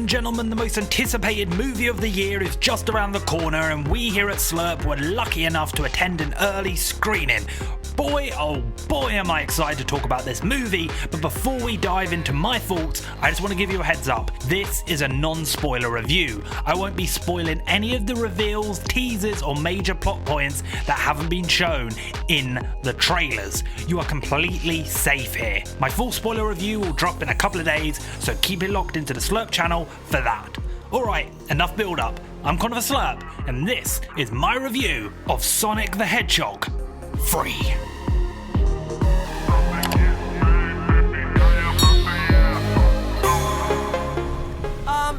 and gentlemen, the most anticipated movie of the year is just around the corner, and we here at SLUURP were lucky enough to attend an early screening. Boy, oh boy, am I excited to talk about this movie, but before we dive into my thoughts, I just want to give you a heads up. This is a non-spoiler review. I won't be spoiling any of the reveals, teasers, or major plot points that haven't been shown in the trailers. You are completely safe here. My full spoiler review will drop in a couple of days, so keep it locked into the SLUURP channel for that. Alright, enough build up. I'm Connor for SLUURP, and this is my review of Sonic the Hedgehog 3.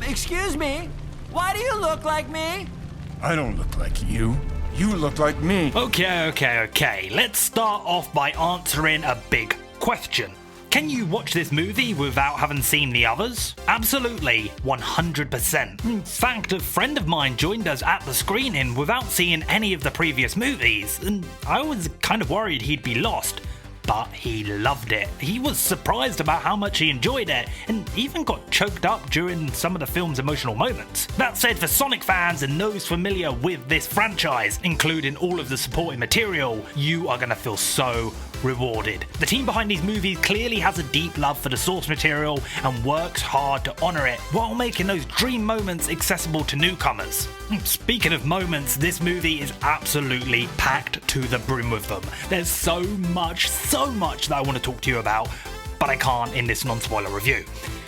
Excuse me? Why do you look like me? I don't look like you. You look like me. Okay. Let's start off by answering a big question. Can you watch this movie without having seen the others? Absolutely, 100%. In fact, a friend of mine joined us at the screening without seeing any of the previous movies, and I was kind of worried he'd be lost. But he loved it. He was surprised about how much he enjoyed it, and even got choked up during some of the film's emotional moments. That said, for Sonic fans and those familiar with this franchise, including all of the supporting material, you are going to feel so rewarded. The team behind these movies clearly has a deep love for the source material and works hard to honour it, while making those dream moments accessible to newcomers. Speaking of moments, this movie is absolutely packed to the brim with them. There's so much that I want to talk to you about, but I can't in this non-spoiler review.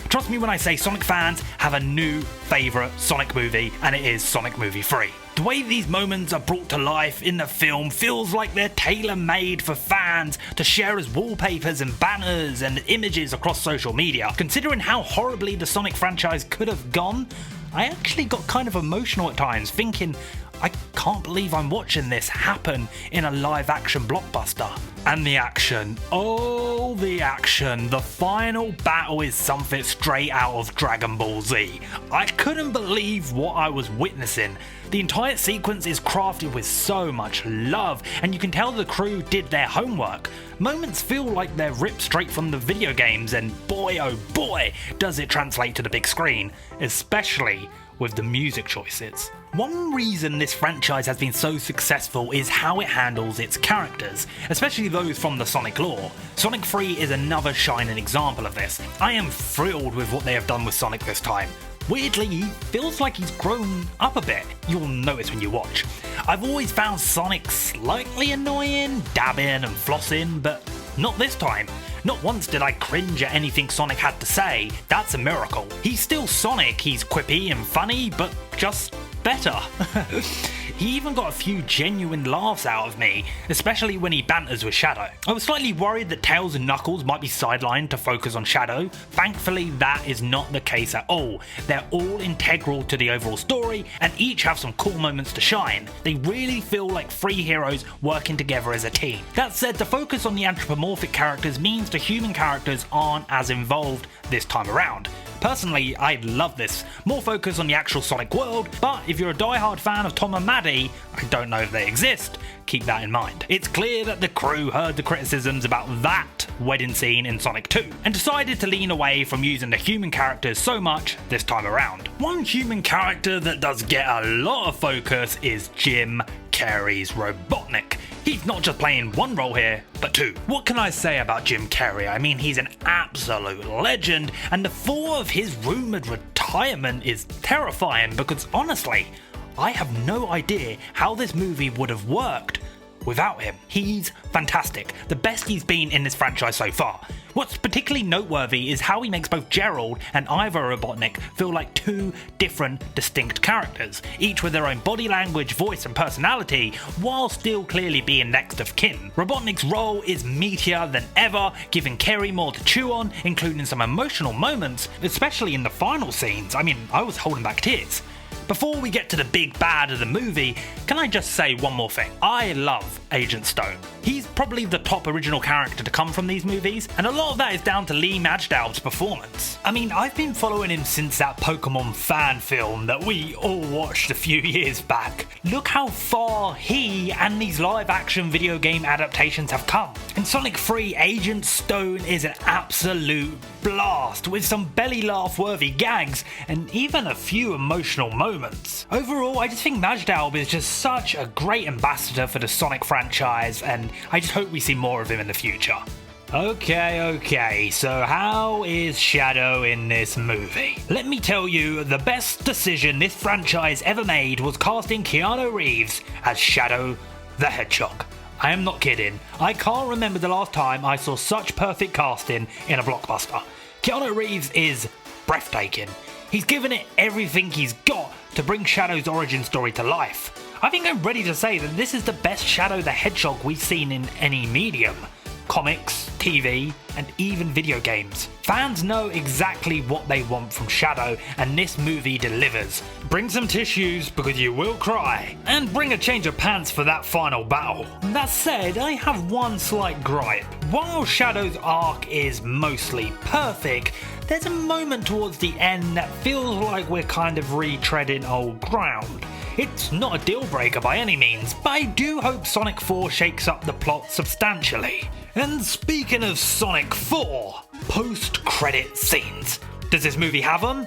Trust me when I say Sonic fans have a new favourite Sonic movie, and it is Sonic Movie 3. The way these moments are brought to life in the film feels like they're tailor-made for fans to share as wallpapers and banners and images across social media. Considering how horribly the Sonic franchise could have gone, I actually got kind of emotional at times, thinking, I can't believe I'm watching this happen in a live-action blockbuster. And the action, oh the action, the final battle is something straight out of Dragon Ball Z. I couldn't believe what I was witnessing. The entire sequence is crafted with so much love, and you can tell the crew did their homework. Moments feel like they're ripped straight from the video games, and boy oh boy does it translate to the big screen, especially with the music choices. One reason this franchise has been so successful is how it handles its characters, especially those from the Sonic lore. Sonic 3 is another shining example of this. I am thrilled with what they have done with Sonic this time. Weirdly, he feels like he's grown up a bit. You'll notice when you watch. I've always found Sonic slightly annoying, dabbing and flossing, but not this time. Not once did I cringe at anything Sonic had to say. That's a miracle. He's still Sonic, he's quippy and funny, but just better. He even got a few genuine laughs out of me, especially when he banters with Shadow. I was slightly worried that Tails and Knuckles might be sidelined to focus on Shadow. Thankfully, that is not the case at all. They're all integral to the overall story, and each have some cool moments to shine. They really feel like three heroes working together as a team. That said, the focus on the anthropomorphic characters means the human characters aren't as involved this time around. Personally, I love this. More focus on the actual Sonic world, but if you're a die-hard fan of Tom and Maddie, I don't know if they exist, keep that in mind. It's clear that the crew heard the criticisms about that wedding scene in Sonic 2, and decided to lean away from using the human characters so much this time around. One human character that does get a lot of focus is Jim Carrey's Robotnik. He's not just playing one role here, but two. What can I say about Jim Carrey? I mean, he's an absolute legend, and the thought of his rumoured retirement is terrifying because honestly, I have no idea how this movie would have worked without him. He's fantastic, the best he's been in this franchise so far. What's particularly noteworthy is how he makes both Gerald and Ivor Robotnik feel like two different, distinct characters, each with their own body language, voice and personality, while still clearly being next of kin. Robotnik's role is meatier than ever, giving Carrey more to chew on, including some emotional moments, especially in the final scenes. I mean, I was holding back tears. Before we get to the big bad of the movie, can I just say one more thing? I love Agent Stone. He's probably the top original character to come from these movies, and a lot of that is down to Lee Majdal's performance. I mean, I've been following him since that Pokemon fan film that we all watched a few years back. Look how far he and these live action video game adaptations have come. In Sonic 3, Agent Stone is an absolute blast, with some belly laugh worthy gags and even a few emotional moments. Overall, I just think Majdal is just such a great ambassador for the Sonic franchise, and I just hope we see more of him in the future. Okay, so how is Shadow in this movie? Let me tell you, the best decision this franchise ever made was casting Keanu Reeves as Shadow the Hedgehog. I am not kidding. I can't remember the last time I saw such perfect casting in a blockbuster. Keanu Reeves is breathtaking. He's given it everything he's got to bring Shadow's origin story to life. I think I'm ready to say that this is the best Shadow the Hedgehog we've seen in any medium. Comics, TV, and even video games. Fans know exactly what they want from Shadow, and this movie delivers. Bring some tissues because you will cry, and bring a change of pants for that final battle. That said, I have one slight gripe. While Shadow's arc is mostly perfect, there's a moment towards the end that feels like we're kind of retreading old ground. It's not a deal breaker by any means, but I do hope Sonic 4 shakes up the plot substantially. And speaking of Sonic 4, post-credit scenes. Does this movie have them?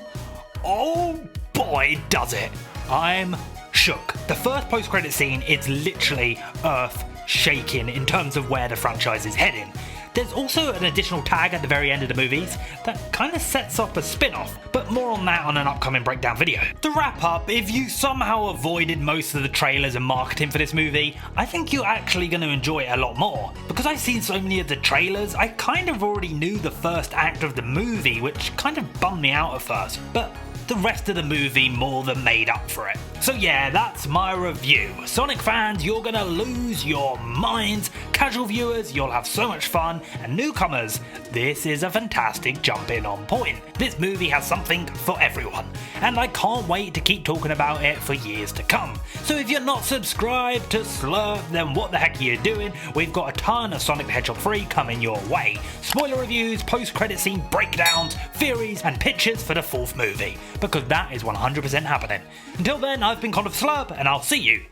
Oh boy, does it. I'm shook. The first post-credit scene is literally earth-shaking in terms of where the franchise is heading. There's also an additional tag at the very end of the movies that kind of sets up a spin-off, but more on that on an upcoming breakdown video. To wrap up, if you somehow avoided most of the trailers and marketing for this movie, I think you're actually going to enjoy it a lot more. Because I've seen so many of the trailers, I kind of already knew the first act of the movie, which kind of bummed me out at first, but the rest of the movie more than made up for it. So yeah, that's my review. Sonic fans, you're gonna lose your minds. Casual viewers, you'll have so much fun. And newcomers, this is a fantastic jump in on point. This movie has something for everyone, and I can't wait to keep talking about it for years to come. So if you're not subscribed to SLUURP, then what the heck are you doing? We've got a ton of Sonic the Hedgehog 3 coming your way. Spoiler reviews, post-credit scene breakdowns, theories, and pictures for the fourth movie, because that is 100% happening. Until then, I've been Con of SLUURP, and I'll see you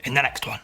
in the next one.